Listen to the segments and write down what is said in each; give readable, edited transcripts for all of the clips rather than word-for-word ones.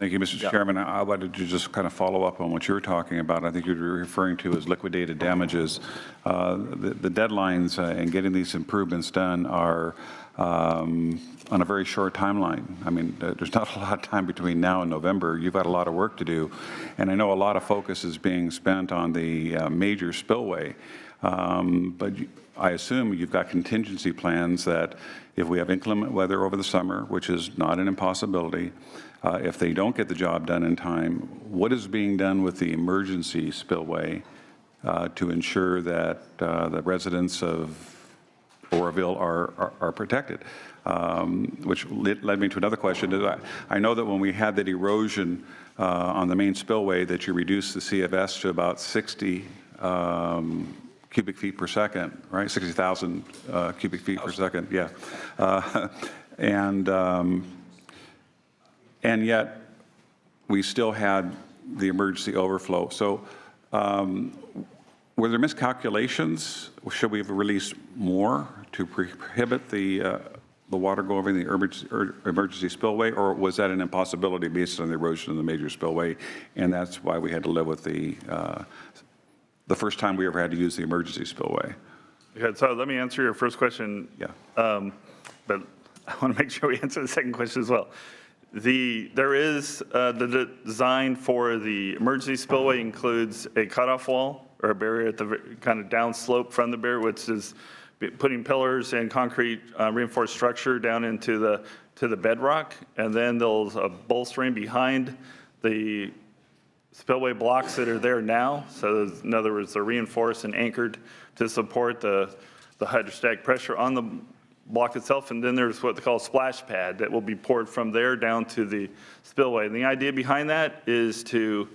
Thank you, Mr. Chairman. I wanted to just kind of follow up on what you were talking about. I think you were referring to as liquidated damages. The deadlines in getting these improvements done are on a very short timeline. I mean, there's not a lot of time between now and November. You've got a lot of work to do. And I know a lot of focus is being spent on the major spillway. But I assume you've got contingency plans that if we have inclement weather over the summer, which is not an impossibility, if they don't get the job done in time, what is being done with the emergency spillway to ensure that the residents of Oroville are protected? Which led me to another question. I know that when we had that erosion on the main spillway that you reduced the CFS to about 60 cubic feet per second, right? 60,000 cubic feet per second, yeah. And yet we still had the emergency overflow. So were there miscalculations? Should we have released more to prohibit the water going over the emergency spillway, or was that an impossibility based on the erosion of the major spillway, and that's why we had to live with the first time we ever had to use the emergency spillway? Okay, so let me answer your first question. Yeah. But I want to make sure we answer the second question as well. There is the design for the emergency spillway includes a cutoff wall or a barrier at the kind of downslope from the barrier, which is putting pillars and concrete reinforced structure down into the bedrock, and then there's a bolstering behind the spillway blocks that are there now. So in other words, they're reinforced and anchored to support the hydrostatic pressure on the block itself, and then there's what they call a splash pad that will be poured from there down to the spillway. And the idea behind that is to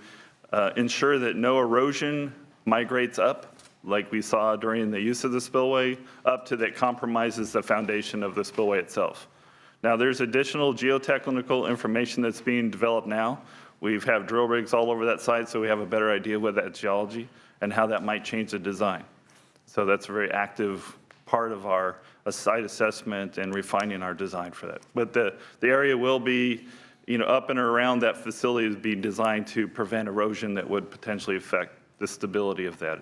ensure that no erosion migrates up, like we saw during the use of the spillway, up to that compromises the foundation of the spillway itself. Now, there's additional geotechnical information that's being developed now. We have drill rigs all over that site, so we have a better idea what that geology and how that might change the design. So that's a very active part of our site assessment and refining our design for that. But the area will be, up and around that facility is being designed to prevent erosion that would potentially affect the stability of that.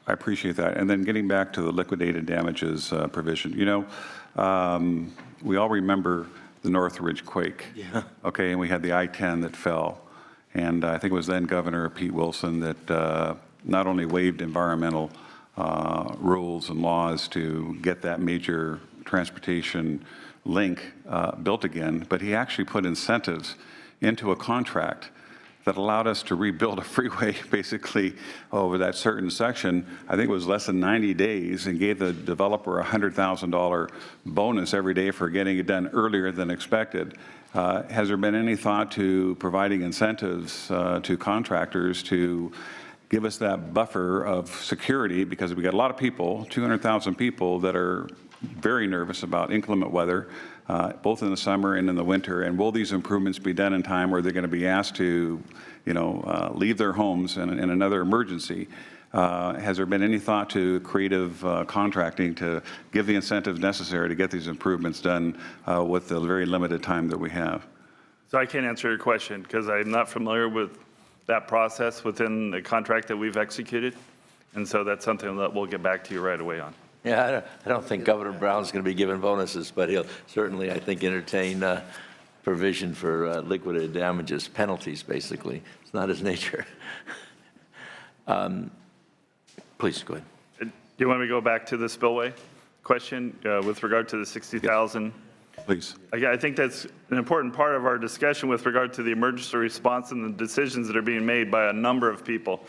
I appreciate that. And then getting back to the liquidated damages provision, we all remember the Northridge quake. Yeah. Okay, and we had the I-10 that fell. And I think it was then Governor Pete Wilson that not only waived environmental rules and laws to get that major transportation link built again, but he actually put incentives into a contract that allowed us to rebuild a freeway basically over that certain section. I think it was less than 90 days, and gave the developer a $100,000 bonus every day for getting it done earlier than expected. Has there been any thought to providing incentives to contractors to give us that buffer of security, because we got a lot of people, 200,000 people, that are very nervous about inclement weather, both in the summer and in the winter. And will these improvements be done in time where they're going to be asked to, leave their homes in another emergency? Has there been any thought to creative contracting to give the incentives necessary to get these improvements done with the very limited time that we have? So I can't answer your question because I'm not familiar with that process within the contract that we've executed. And so that's something that we'll get back to you right away on. Yeah, I don't think Governor Brown's going to be given bonuses, but he'll certainly, I think, entertain provision for liquidated damages, penalties, basically. It's not his nature. Please, go ahead. Do you want me to go back to the spillway question with regard to the 60,000? Please. I think that's an important part of our discussion with regard to the emergency response and the decisions that are being made by a number of people.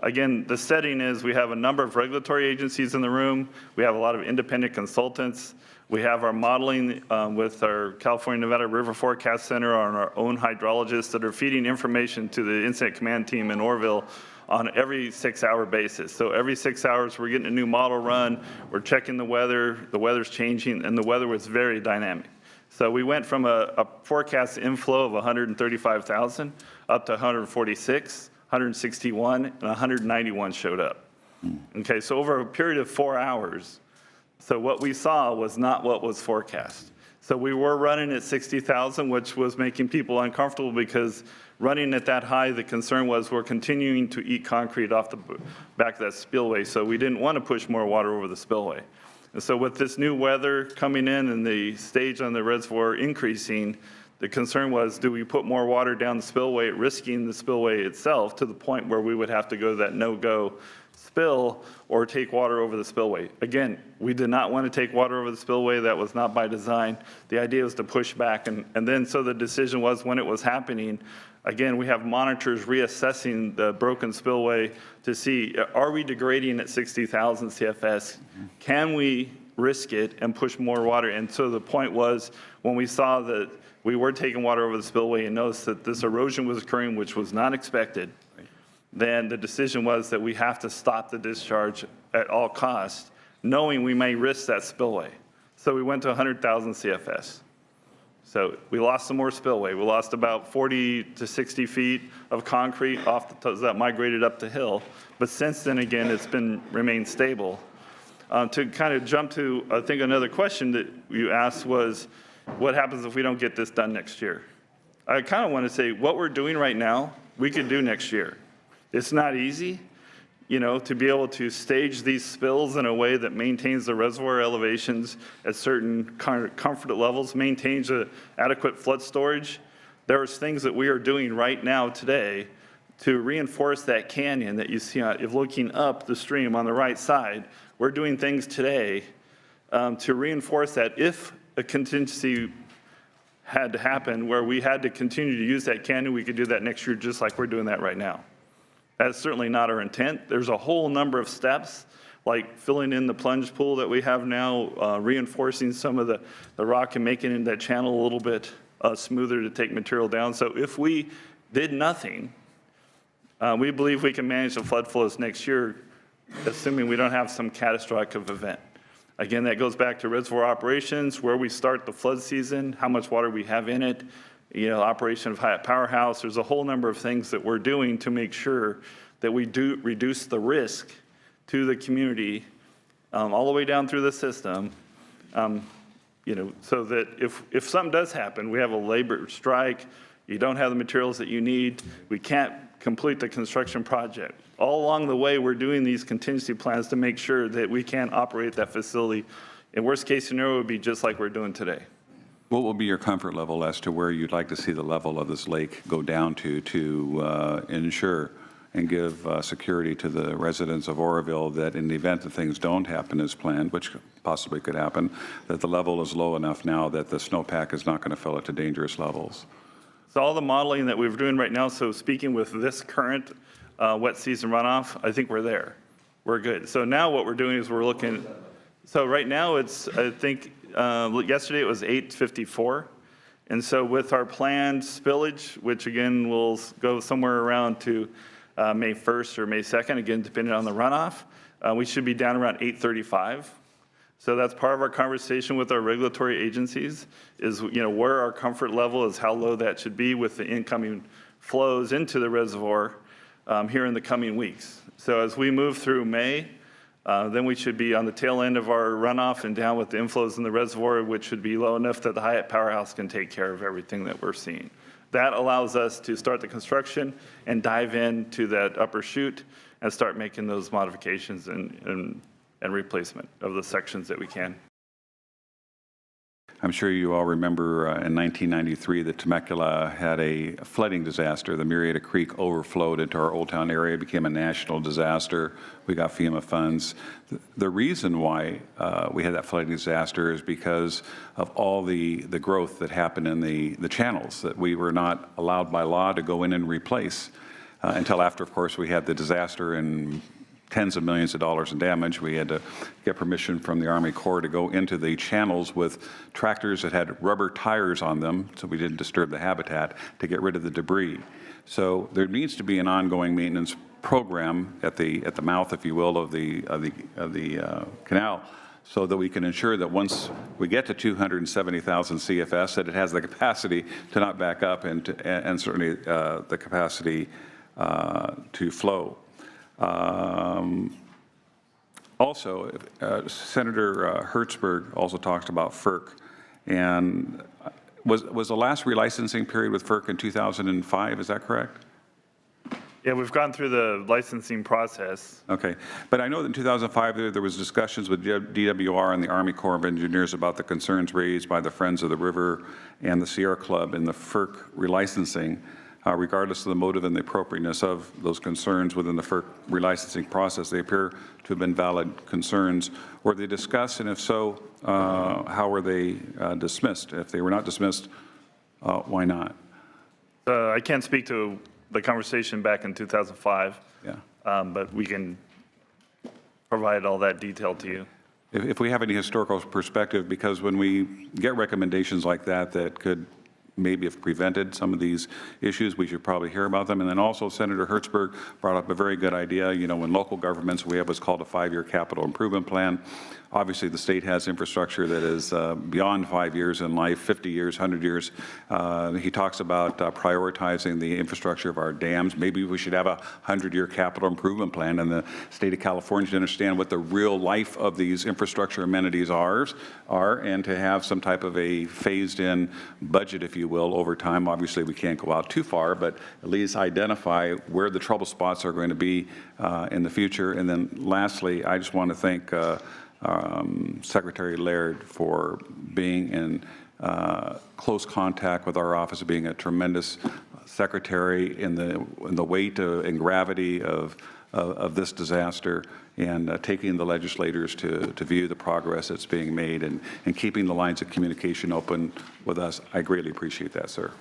Again, the setting is we have a number of regulatory agencies in the room. We have a lot of independent consultants. We have our modeling with our California Nevada River Forecast Center on our own hydrologists that are feeding information to the incident command team in Oroville on every 6-hour basis. So every 6 hours, we're getting a new model run. We're checking the weather's changing, and the weather was very dynamic. So we went from a forecast inflow of 135,000 up to 146, 161, and 191 showed up. Okay, so over a period of 4 hours, so what we saw was not what was forecast. So we were running at 60,000, which was making people uncomfortable because running at that high, the concern was we're continuing to eat concrete off the back of that spillway. So we didn't want to push more water over the spillway. And so with this new weather coming in and the stage on the reservoir increasing, the concern was, do we put more water down the spillway, risking the spillway itself to the point where we would have to go to that no-go spill or take water over the spillway? Again, we did not want to take water over the spillway. That was not by design. The idea was to push back. And then so the decision was when it was happening, again, we have monitors reassessing the broken spillway to see, are we degrading at 60,000 CFS? Can we risk it and push more water? And so the point was, when we saw that we were taking water over the spillway and noticed that this erosion was occurring, which was not expected, then the decision was that we have to stop the discharge at all costs, knowing we may risk that spillway. So we went to 100,000 CFS. So we lost some more spillway. We lost about 40 to 60 feet of concrete off the that migrated up the hill. But since then, again, it's remained stable. To kind of jump to, I think, another question that you asked was, what happens if we don't get this done next year? I kind of want to say what we're doing right now, we could do next year. It's not easy, to be able to stage these spills in a way that maintains the reservoir elevations at certain comfort levels, maintains adequate flood storage. There's things that we are doing right now today to reinforce that canyon that you see if looking up the stream on the right side. We're doing things today to reinforce that if a contingency had to happen where we had to continue to use that canyon, we could do that next year just like we're doing that right now. That's certainly not our intent. There's a whole number of steps, like filling in the plunge pool that we have now, reinforcing some of the rock and making that channel a little bit smoother to take material down. So if we did nothing, we believe we can manage the flood flows next year, assuming we don't have some catastrophic event. Again, that goes back to reservoir operations, where we start the flood season, how much water we have in it, operation of Hyatt Powerhouse. There's a whole number of things that we're doing to make sure that we do reduce the risk to the community all the way down through the system, so that if something does happen, we have a labor strike, you don't have the materials that you need, we can't complete the construction project. All along the way, we're doing these contingency plans to make sure that we can operate that facility. In worst case scenario, it would be just like we're doing today. What will be your comfort level as to where you'd like to see the level of this lake go down to ensure and give security to the residents of Oroville that in the event that things don't happen as planned, which possibly could happen, that the level is low enough now that the snowpack is not going to fill it to dangerous levels? So all the modeling that we're doing right now, so speaking with this current wet season runoff, I think we're there. We're good. So now what we're doing is we're looking, so right now it's, I think, yesterday it was 854. And so with our planned spillage, which again will go somewhere around to May 1st or May 2nd, again, depending on the runoff, we should be down around 835. So that's part of our conversation with our regulatory agencies is, where our comfort level is, how low that should be with the incoming flows into the reservoir here in the coming weeks. So as we move through May, then we should be on the tail end of our runoff and down with the inflows in the reservoir, which should be low enough that the Hyatt Powerhouse can take care of everything that we're seeing. That allows us to start the construction and dive into that upper chute and start making those modifications and replacement of the sections that we can. I'm sure you all remember in 1993 that Temecula had a flooding disaster. The Murrieta Creek overflowed into our Old Town area, became a national disaster. We got FEMA funds. The reason why we had that flooding disaster is because of all the growth that happened in the channels that we were not allowed by law to go in and replace until after, of course, we had the disaster and tens of millions of dollars in damage. We had to get permission from the Army Corps to go into the channels with tractors that had rubber tires on them, so we didn't disturb the habitat, to get rid of the debris. So there needs to be an ongoing maintenance program at the mouth, if you will, of the canal, so that we can ensure that once we get to 270,000 CFS, that it has the capacity to not back up and certainly the capacity to flow. Also, Senator Hertzberg also talked about FERC And was the last relicensing period with FERC in 2005, is that correct? Yeah, we've gone through the licensing process. Okay, but I know that in 2005, there was discussions with DWR and the Army Corps of Engineers about the concerns raised by the Friends of the River and the Sierra Club in the FERC relicensing, regardless of the motive and the appropriateness of those concerns within the FERC relicensing process. They appear to have been valid concerns. Were they discussed, and if so, how were they dismissed? If they were not dismissed, why not? I can't speak to the conversation back in 2005, Yeah. but we can provide all that detail to you. If we have any historical perspective, because when we get recommendations like that that could maybe have prevented some of these issues, we should probably hear about them. And then also Senator Hertzberg brought up a very good idea. You know, in local governments, we have what's called a 5-year capital improvement plan. Obviously, the state has infrastructure that is beyond 5 years in life, 50 years, 100 years. He talks about prioritizing the infrastructure of our dams. Maybe we should have a 100-year capital improvement plan in the state of California to understand what the real life of these infrastructure amenities are, and to have some type of a phased-in budget, if you will, over time. Obviously, we can't go out too far, but at least identify where the trouble spots are going to be in the future. And then lastly, I just want to thank Secretary Laird for being in close contact with our office, being a tremendous secretary in the weight and gravity of this disaster, and taking the legislators to view the progress that's being made, and keeping the lines of communication open with us. I greatly appreciate that, sir.